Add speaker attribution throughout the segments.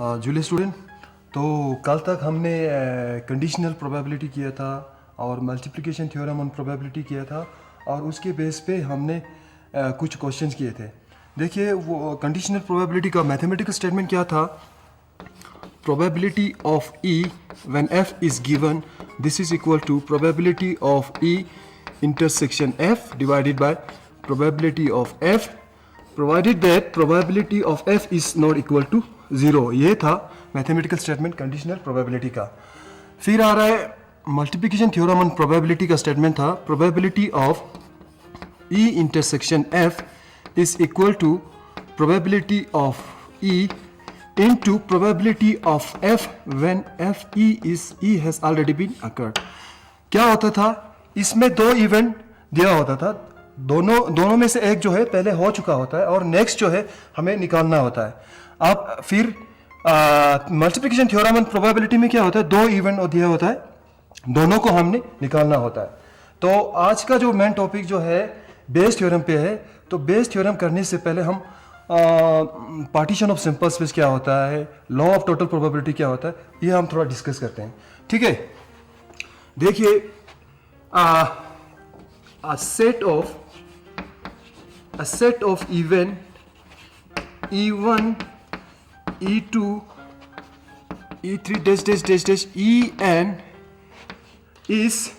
Speaker 1: Julius student, तो कल तक हमने कंडीशनल प्रोबेबिलिटी किया था और मल्टीप्लिकेशन थ्योरम ऑन प्रोबेबिलिटी किया था और उसके बेस पे हमने कुछ क्वेश्चंस किए थे। देखिए वो कंडीशनल प्रोबेबिलिटी का मैथमेटिकल स्टेटमेंट क्या था। Probability of E when F is given, this is equal to probability of E intersection F divided by probability of F provided that probability of F is not equal to 0। ये था mathematical statement conditional probability का। फिर आ रहा है multiplication theorem on probability का statement था। Probability of E intersection F is equal to probability of E into probability of F when E has already been occurred। क्या होता था, इसमें दो इवेंट दिया होता था, दोनों में से एक जो है पहले हो चुका होता है और नेक्स्ट जो है हमें निकालना होता है। अब फिर मल्टीप्लिकेशन थ्योरम ऑन प्रोबेबिलिटी में क्या होता है, दो इवेंट दिया होता है, दोनों को हमने निकालना होता है। तो आज का जो मेन टॉपिक जो है बेस थ्योरम पे है। तो बेस थ्योरम करने से पहले हम पार्टीशन ऑफ सिंपल स्पेस क्या होता है, लॉ ऑफ टोटल प्रोबेबिलिटी क्या होता है, ये हम थोड़ा डिस्कस करते हैं। ठीक है, देखिए a set of event E1 E2 E3 dash dash dash dash En is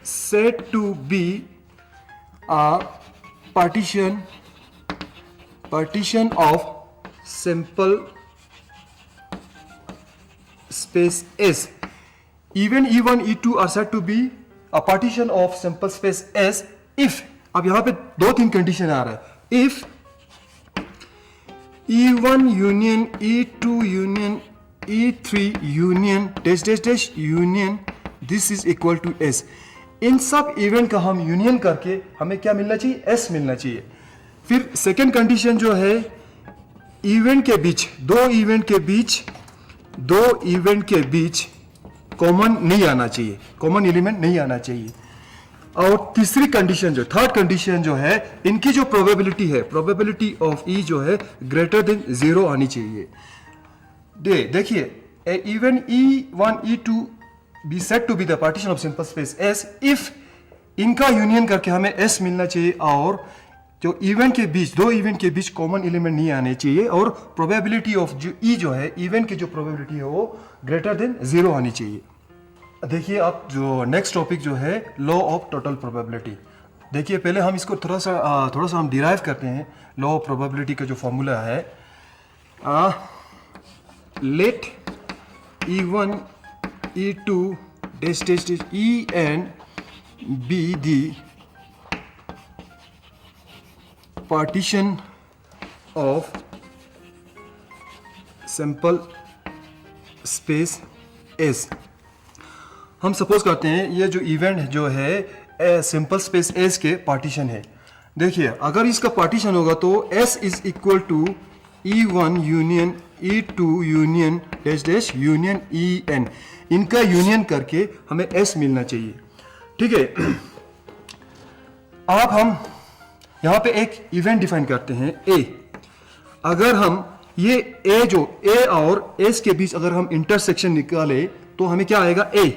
Speaker 1: said to be a partition of simple space S। Even E1 E2 are said to be a partition of simple space S if, अब यहां पे दो तीन condition आ रहा है, if E1 union E2 union E3 union dash dash dash union this is equal to S। इन सब event का हम यूनियन करके हमें क्या मिलना चाहिए, S मिलना चाहिए। फिर सेकेंड कंडीशन जो है, इवेंट के बीच दो इवेंट के बीच कॉमन नहीं आना चाहिए, कॉमन एलिमेंट नहीं आना चाहिए। और तीसरी कंडीशन जो, थर्ड कंडीशन जो है, इनकी जो प्रोबेबिलिटी है, प्रोबेबिलिटी ऑफ E जो है ग्रेटर देन 0 आनी चाहिए। देखिए event E1 E2 be said to be the partition of simple space S if इनका यूनियन करके हमें S मिलना चाहिए और जो इवेंट के बीच, दो इवेंट के बीच कॉमन एलिमेंट नहीं आने चाहिए और प्रोबेबिलिटी ऑफ जो E जो है, इवेंट की जो प्रोबेबिलिटी है वो ग्रेटर देन 0 आनी चाहिए। देखिए अब जो नेक्स्ट टॉपिक जो है लॉ ऑफ टोटल प्रोबेबिलिटी। देखिए पहले हम इसको थोड़ा सा हम डिराइव करते हैं। लॉ ऑफ प्रोबेबिलिटी का जो फॉर्मूला है, late E1 E2 dash dash dash En be the partition of simple space S। हम सपोज करते हैं ये जो इवेंट जो है सिंपल स्पेस S के पार्टीशन है। देखिए अगर इसका पार्टीशन होगा तो S is equal to E1 union E2 union dash dash union En। इनका यूनियन करके हमें S मिलना चाहिए। ठीक है, अब हम यहां पे एक इवेंट डिफाइन करते हैं A। अगर हम ये A जो A और S के बीच अगर हम इंटरसेक्शन निकाले तो हमें क्या आएगा, A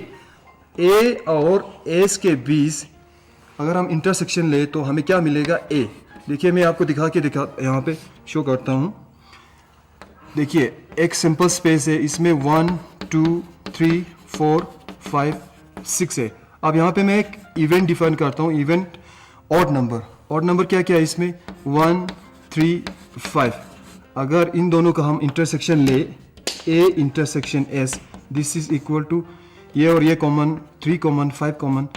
Speaker 1: और S के बीच अगर हम इंटरसेक्शन ले तो हमें क्या मिलेगा, A। देखिए मैं आपको यहां पे शो करता हूं। देखिए एक सिंपल स्पेस है, इसमें 1 2 3 4 5 6 है। अब यहाँ पे मैं एक इवेंट डिफाइन करता हूँ, इवेंट ऑड नंबर क्या क्या है इसमें, 1 3 5। अगर इन दोनों का हम इंटरसेक्शन ले, A intersection S, this is equal to ये और ये कॉमन, 3 कॉमन 5 कॉमन,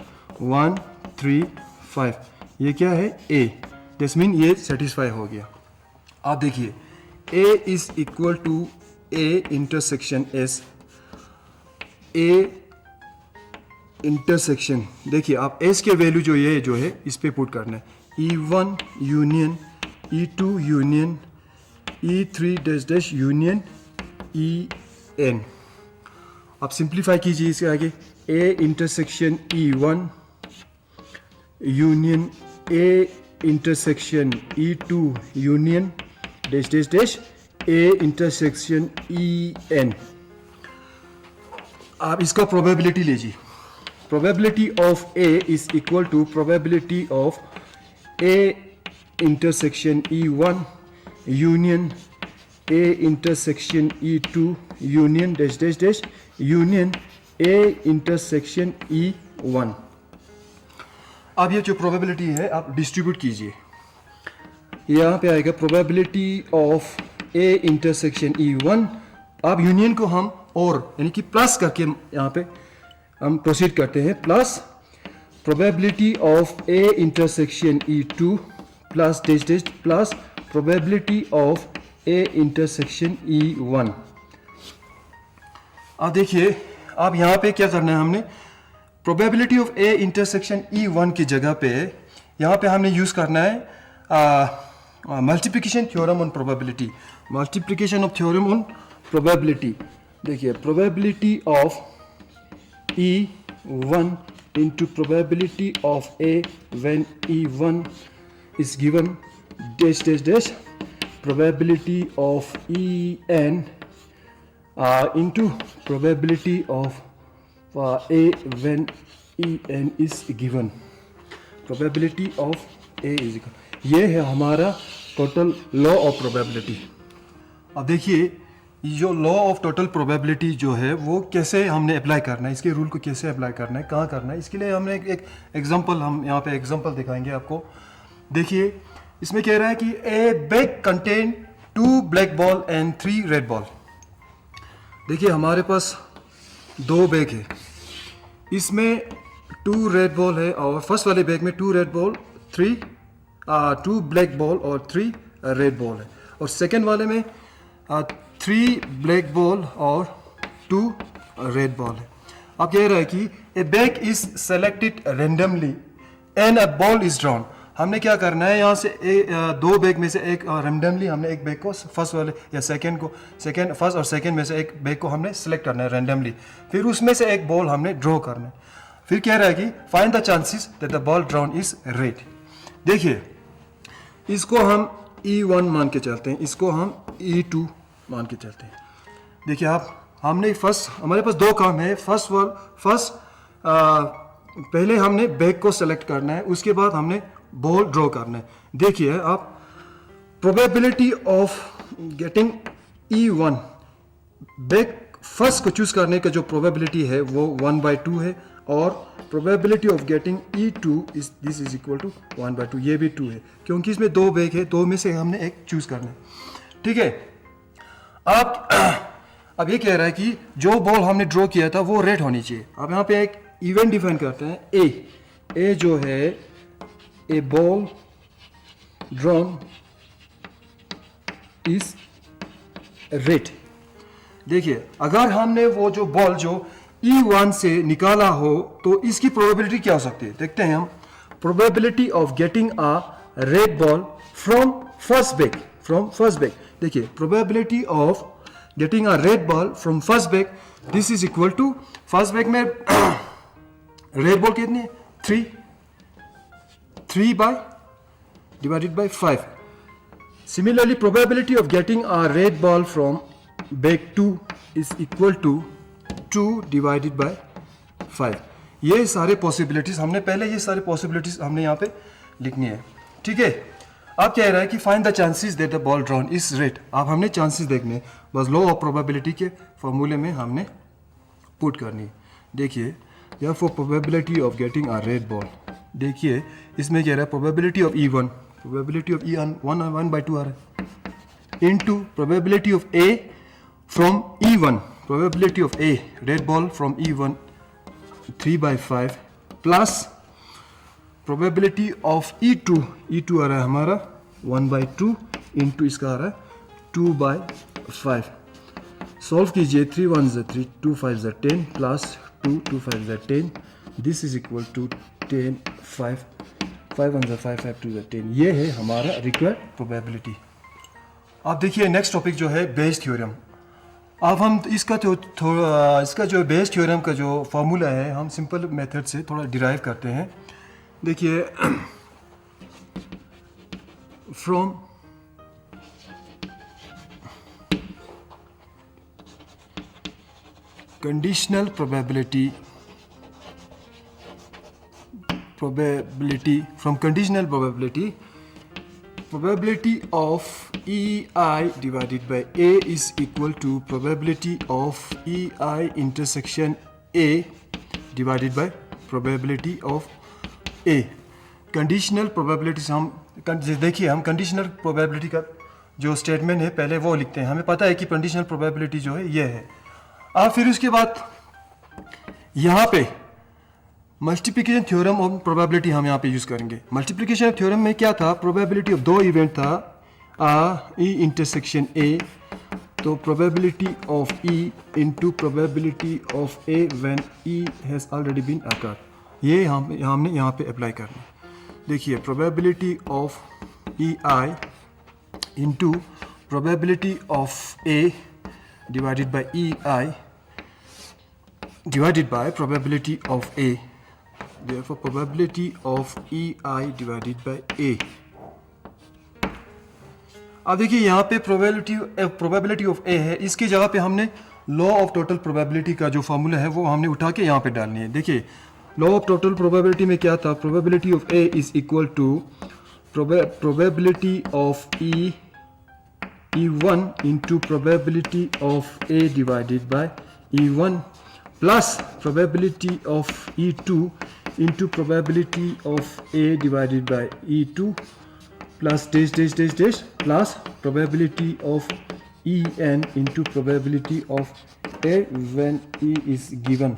Speaker 1: 1 3 5, ये क्या है A। दिस मीन ये सेटिस्फाई हो गया। आप देखिए A is equal to A intersection S, A intersection, देखिए आप S के वैल्यू जो है इस पे पुट करना है, E1 union E2 union E3 dash dash union En। आप सिंप्लीफाई कीजिए इसके आगे, A intersection E1 union A intersection E2 union dash dash dash A intersection E N, आप इसका प्रोबेबिलिटी लीजिए. Probability of A is equal to probability of A intersection E one union A intersection E two union dash dash dash union A intersection E one. अब ये जो probability है आप distribute कीजिए. यहाँ पे आएगा probability of A intersection E one. अब यूनियन को हम और यानी कि प्लस करके यहाँ पे हम प्रोसीड करते हैं. Plus probability of A intersection E two plus dash dash plus probability of A intersection E one. अब देखिए, अब यहाँ पे क्या करना है, हमने probability of A intersection E one की जगह पे यहाँ पे हमने यूज़ करना है multiplication theorem on probability. Multiplication of theorem on probability. देखिए, probability of E one into probability of A when E one is given dash dash dash probability of E N into probability of A when En is given. Probability of A is equal. ये है हमारा total law of probability. अब देखिए, जो law of total probability जो है वो कैसे हमने अप्लाई करना है, इसके रूल को कैसे अप्लाई करना है, कहाँ करना है, इसके लिए हमने एक एग्जांपल, हम यहाँ पे एग्जांपल दिखाएंगे आपको. देखिए, इसमें कह रहा है कि ए bag contain 2 black ball and 3 red ball. देखिए, हमारे पास 2 बैग है, इसमें 2 रेड बॉल है और फर्स्ट वाले बैग में 2 रेड बॉल 2 ब्लैक बॉल और 3 रेड बॉल है, और सेकेंड वाले में 3 ब्लैक बॉल और 2 रेड बॉल है. अब कह रहा है कि ए bag is selected randomly and a ball is drawn. हमने क्या करना है, यहाँ से 2 बैग में से एक रेंडमली हमने एक बैग को फर्स्ट वाले या सेकंड को फर्स्ट और सेकंड में से एक बैग को हमने सेलेक्ट करना है रेंडमली. फिर उसमें से एक बॉल हमने ड्रॉ करना है. फिर कह रहा है कि find the chances that the ball drawn is red. देखिए, इसको हम E1 मान के चलते हैं, इसको हम E2 मान के चलते हैं. देखिए, आप हमने हमारे पास 2 काम है. पहले हमने बैग को सेलेक्ट करना है, उसके बाद हमने बॉल ड्रॉ करना है. देखिए, आप probability of getting E1 bag first को चूज करने का जो प्रोबेबिलिटी है वो 1/2 है, और probability of getting E2 this is equal to 1/2. ये भी 2 है क्योंकि इसमें 2 बैग है, 2 में से हमने एक चूज करना है. ठीक है. अब ये कह रहा है कि जो बॉल हमने ड्रॉ किया था वो रेड होनी चाहिए. अब यहाँ पे एक इवेंट डिफाइन करते हैं. ए जो है, a ball drawn is red. देखिए, अगर हमने वो जो बॉल जो E1 से निकाला हो तो इसकी प्रोबेबिलिटी क्या हो सकती है, देखते हैं हम. Probability of getting a red ball from first bag. देखिए, probability of getting a red ball from first bag, this is equal to, first bag में रेड बॉल कितनी है, 3 divided by 5. Similarly, probability of getting a red ball from bag 2 is equal to 2 divided by 5. ये सारे possibilities हमने यहाँ पे लिखनी है. ठीक है. अब कह रहा है कि find the chances that the ball drawn is red. अब हमने चांसेस देखने, बस लॉ ऑफ प्रोबेबिलिटी के फॉर्मूले में हमने पुट करनी है. देखिए, यहाँ for probability of getting a red ball, देखिए इसमें कह रहा है probability of E1, probability of E1 1/2 आ रहा है, into probability of A from E1, probability of A red ball from E1 3/5 plus probability of E2 आ रहा है हमारा 1/2 इंटू इसका आ रहा है 2/5. सॉल्व कीजिए, 3 1 is 3, 2 5 is 10 plus 2 5 is 10. This is equal to 10 5 1 is 5 5 2 is 10. ये है हमारा रिक्वायर्ड प्रोबेबिलिटी. अब देखिए, नेक्स्ट टॉपिक जो है बेस थ्योरम. अब हम इसका जो बेस थ्योरम का जो फॉर्मूला है हम सिंपल मेथड से थोड़ा डिराइव करते हैं. देखिए, from conditional probability from conditional probability of EI divided by A is equal to probability of EI intersection A divided by probability of A. Conditional probability हम देखिए, हम कंडीशनल प्रोबेबिलिटी का जो स्टेटमेंट है पहले वो लिखते हैं। हमें पता है कि कंडीशनल प्रोबेबिलिटी जो है ये है। अब फिर उसके बाद यहाँ पे मल्टीप्लिकेशन थ्योरम ऑफ प्रोबेबिलिटी हम यहाँ पे यूज़ करेंगे। मल्टीप्लिकेशन थ्योरम में क्या था, प्रोबेबिलिटी ऑफ दो इवेंट था ई इंटरसेक्शन ए, तो probability of E into probability of A when E has already been occur, ये हमने यहाँ पे अप्लाई करना। देखिए probability of E I into probability of A divided by E I divided by probability of A, therefore probability of EI divided by A। अब देखिए यहाँ पे probability of A है, इसकी जगह पे हमने लॉ ऑफ टोटल प्रोबेबिलिटी का जो फॉर्मूला है वो हमने उठा के यहाँ पे डालनी है। देखिए लॉ ऑफ टोटल प्रोबेबिलिटी में क्या था, probability of A is equal to probability of E1 into probability of A divided by E1 plus probability of E2 into probability of A divided by E2 plus dash plus probability of En into probability of A when E is given।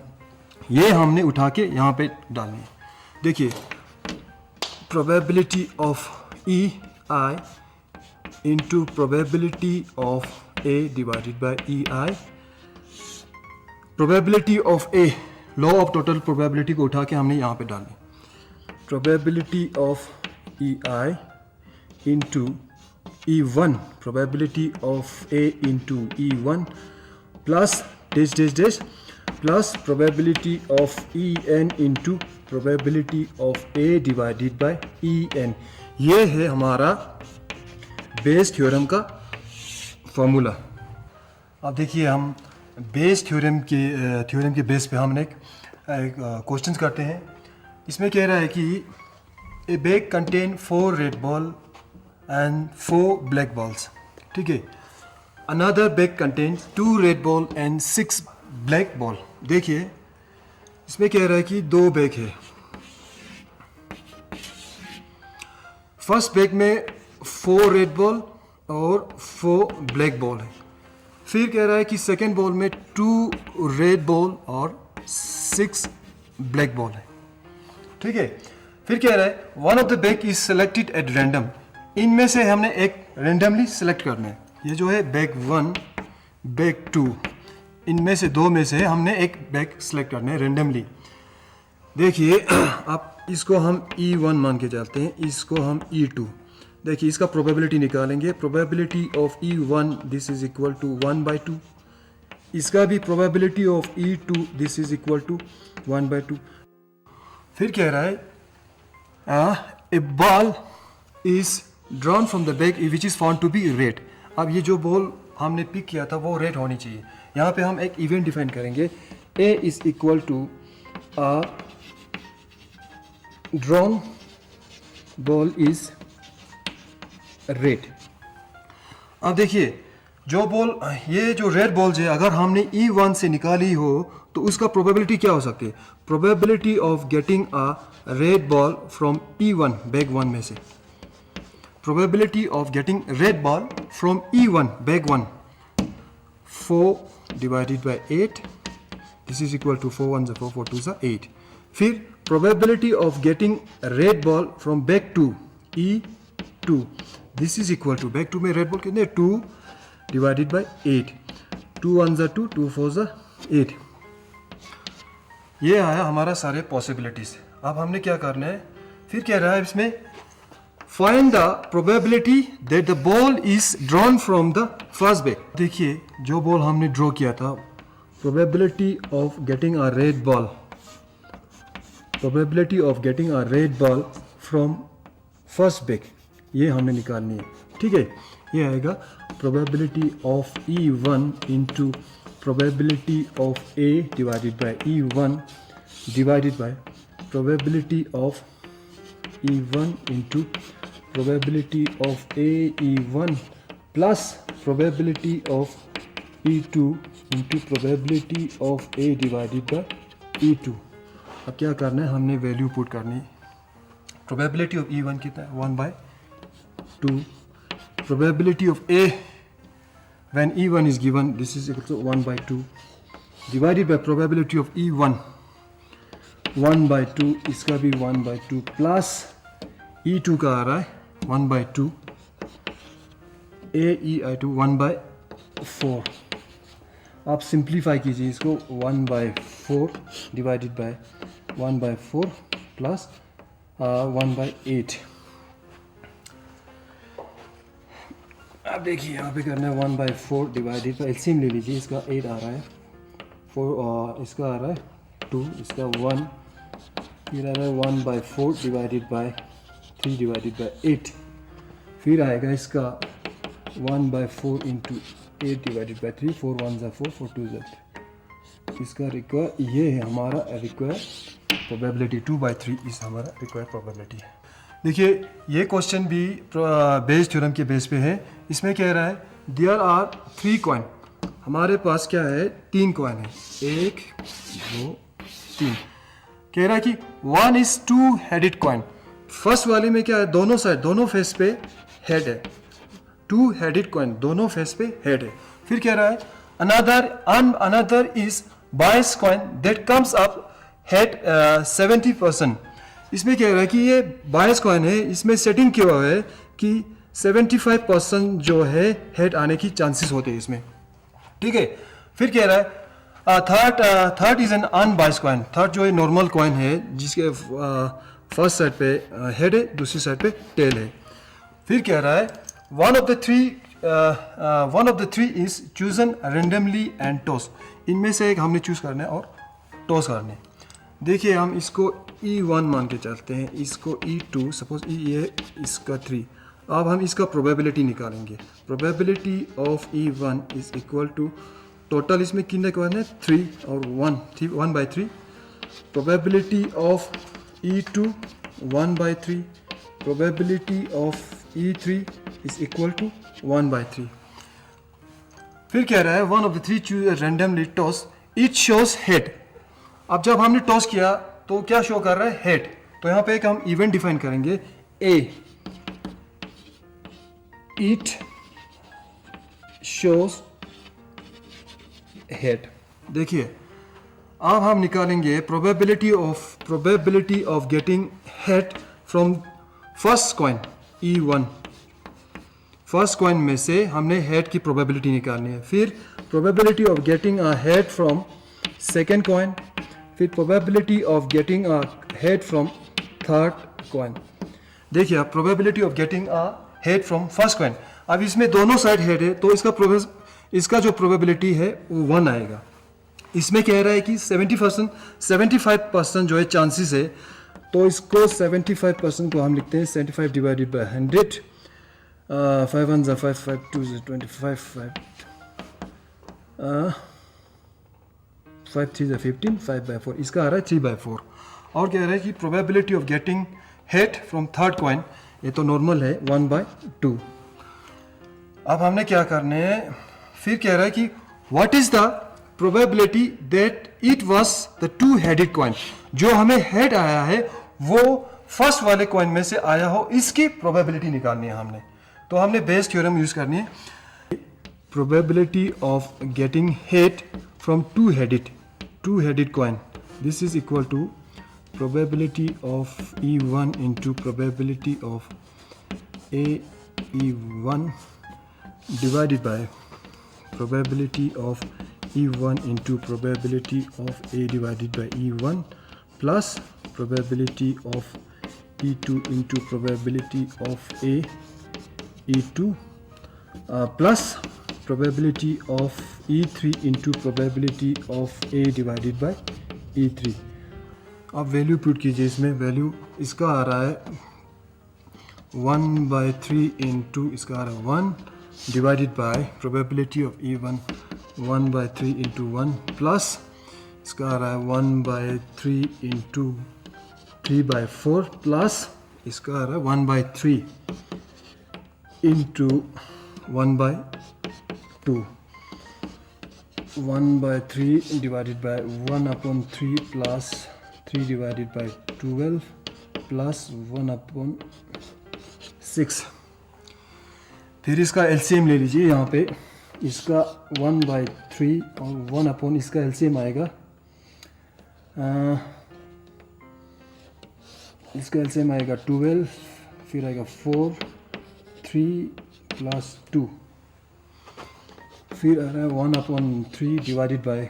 Speaker 1: ये हमने उठा के यहाँ पे डालनी है। देखिए probability of EI into probability of A divided by EI, probability of A, law of total probability को उठा के हमने यहाँ पे डाली। Probability of E I into E one, probability of A into E one plus dash plus probability of E N into probability of A divided by E N. ये है हमारा बेस थ्योरम का फॉर्मूला। अब देखिए हम Bayes theorem के base पे हम एक क्वेश्चन करते हैं। इसमें कह रहा है कि ए bag contain 4 red ball and 4 black balls, ठीक है। Another bag contains 2 red ball and 6 black ball. देखिए इसमें कह रहा है कि 2 बैग है, फर्स्ट बैग में 4 रेड बॉल और 4 ब्लैक बॉल है। फिर कह रहा है कि सेकेंड बॉल में 2 रेड बॉल और 6 ब्लैक बॉल है, ठीक है। फिर कह रहा है one of the bag is selected at random, इनमें से हमने एक रैंडमली सेलेक्ट करना है। ये जो है बैग 1 बैग 2, इनमें से 2 में से हमने एक बैग सेलेक्ट करना है रैंडमली। देखिए अब इसको हम E1 मान के चलते हैं, इसको हम E2। देखिए इसका प्रोबेबिलिटी निकालेंगे। Probability of E1 this is equal to 1/2, इसका भी probability of E2 this is equal to 1/2। फिर कह रहा है a ball is drawn from the bag which is found to be red. अब ये जो बॉल हमने पिक किया था वो रेड होनी चाहिए। यहाँ पे हम एक इवेंट डिफाइन करेंगे, A is equal to drawn ball is red. अब देखिए जो बॉल, ये जो रेड बॉल है अगर हमने E1 से निकाली हो तो उसका प्रोबेबिलिटी क्या हो सकती है, probability of getting a red ball from E1 bag 1 में से, probability of getting red ball from E1 bag 1, 4 divided by 8 this is equal to 4 1 4 4 2 8। फिर probability of getting red ball from bag 2 E2 this is equal to bag 2 में red ball कितने 2 divided by 8, 2 1 2 2 4 8। ये आया हमारा सारे possibilities. अब हमने क्या करना है, फिर कह रहा है इसमें find the probability that the ball is drawn from the first bag. देखिए जो बॉल हमने ड्रॉ किया था, probability of getting a red ball, probability of getting a red ball from first bag, ये हमें निकालनी है, ठीक है। ये आएगा probability of E1 into probability of A divided by E1 divided by probability of E1 into probability of A E1 plus probability of E2 into probability of A divided by E2. अब क्या करना है, हमने value put करनी है. Probability of E1 कितना है, 1/2. Probability of A when E1 is given, this is equal to 1/2 divided by probability of E1 1/2, इसका भी 1/2 प्लस E2 का आ रहा है 1/2 AEI2 1/4. आप सिंप्लीफाई कीजिए इसको, 1/4 डिवाइडेड बाय 1/4 प्लस 1/8. अब देखिए यहाँ पे करना है 1/4 डिवाइडेड बाय, एलसीएम ले लीजिए, इसका 8 आ रहा है, 4 इसका आ रहा है 2, इसका 1, फिर आ रहा है 1/4 डिवाइडेड बाय 3 डिवाइडेड बाय 8, फिर आएगा इसका 1/4 इंटू 8 डिवाइडेड बाई 3, 4 1 ज़ा 4, 4 2 ज़ा 3. इसका रिक्वायर, ये है हमारा रिक्वायर प्रोबेबिलिटी. 2/3 इस हमारा रिक्वायर प्रोबेबिलिटी है. देखिए ये क्वेश्चन भी बेस थ्योरम के बेस पे है. इसमें कह रहा है देयर आर 3 कॉइन, हमारे पास क्या है 3 कॉइन है, 1 2 3. कह रहा है कि 1 इज 2 हेडेड कॉइन. फर्स्ट वाले में क्या है, दोनों साइड दोनों फेस पे हेड है, 2 हेडेड कॉइन दोनों फेस पे हेड है. फिर कह रहा है another is bias coin that comes up head 70%. इसमें कह रहा है कि ये बायस कॉइन है, इसमें सेटिंग किया हुआ है कि 75% जो है हेड आने की चांसेस होते हैं इसमें. ठीक है. फिर कह रहा है third is an unbiased coin. Third जो है नॉर्मल कॉइन है जिसके फर्स्ट साइड पे हेड है, दूसरी साइड पे टेल है. फिर कह रहा है one of the three is chosen randomly and toss. इनमें से एक हमने चूज करना है और टॉस करना है. देखिए हम इसको E1 मान के चलते हैं, इसको E2, सपोज ये इसका 3. अब हम इसका प्रोबेबिलिटी निकालेंगे. Probability of E1 is equal to, total इसमें कितने कॉइन है 3 और 1/3. Probability of E2 1/3. Probability of E3 is equal to 1/3. फिर कह रहा है one of the three choose randomly toss, it shows head. अब जब हमने टॉस किया तो क्या शो कर रहा है, हेड. तो यहाँ पे एक हम इवेंट डिफाइन करेंगे, A it shows head. देखिए अब हम निकालेंगे probability of getting head from first coin E1. First coin में से हमने हेड की प्रोबेबिलिटी निकालनी है. फिर probability of getting a head from second coin, फिर probability of getting a head from third coin. देखिए अब probability of getting a head from first coin, अब इसमें दोनों साइड हेड है तो इसका जो प्रोबेबिलिटी है वो 1 आएगा. इसमें कह रहा है कि 75% जो है चांसेस है, तो इसको 75% को हम लिखते हैं 75 डिवाइडेड बाय 100. 5 1 5 5 2 25 5 3 15 5/4. इसका आ रहा है 3/4. और कह रहा है कि probability of getting head from third coin, ये तो नॉर्मल है 1/2. अब हमने क्या करना है, फिर कह रहा है कि what is the probability that it was the 2 headed coin. जो हमें हेड आया है वो फर्स्ट वाले कॉइन में से आया हो, इसकी प्रोबेबिलिटी निकालनी है हमने. तो हमने बेस थ्योरम यूज करनी है. Probability of getting head from 2 headed coin, this is equal to probability of E1 into probability of AE1 divided by probability of E1 into probability of A divided by E1 plus probability of E2 into probability of A E2 plus probability of E3 into probability of A divided by E3. अब value put कीजिए. इसमें value इसका आ रहा है 1/3 into इसका आ रहा है 1 divided by probability of E1 1/3 into 1 plus इसका आ रहा है 1/3 इंटू 3/4 प्लस इसका आ रहा है 1/3 into 1/2 1/3 divided by 1/3 plus 3 divided by 12 plus 1/6। फिर इसका एलसीएम ले लीजिए। यहाँ पे इसका 1/3 और 1 इसका एलसीएम आएगा, इसका एलसीएम आएगा 12, फिर आएगा 4 3 प्लस 2, फिर आ रहा है 1/3 divided by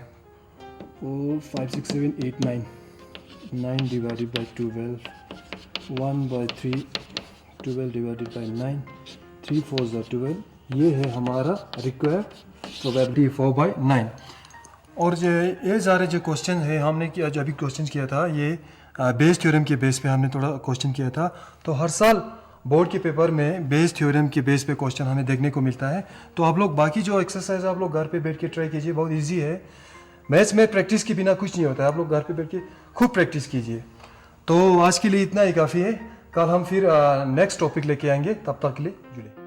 Speaker 1: 4 5 6 7 8 9 9 divided by 12 1/3 12 divided by 9 3 4 12। ये है हमारा रिक्वायर्ड प्रोबेबिलिटी 4/9। और ये सारे जो क्वेश्चन है हमने किया, जो अभी क्वेश्चन किया था ये बेस थ्योरम के बेस पे हमने थोड़ा क्वेश्चन किया था। तो हर साल बोर्ड के पेपर में बेस थ्योरम के बेस पे क्वेश्चन हमें देखने को मिलता है। तो आप लोग बाकी जो एक्सरसाइज आप लोग घर पे बैठ के ट्राई कीजिए, बहुत इजी है। मैथ्स में प्रैक्टिस के बिना कुछ नहीं होता है, आप लोग घर पे बैठ के खूब प्रैक्टिस कीजिए। तो आज के लिए इतना ही काफ़ी है। कल हम फिर नेक्स्ट टॉपिक लेके आएंगे, तब तक के लिए जुड़े।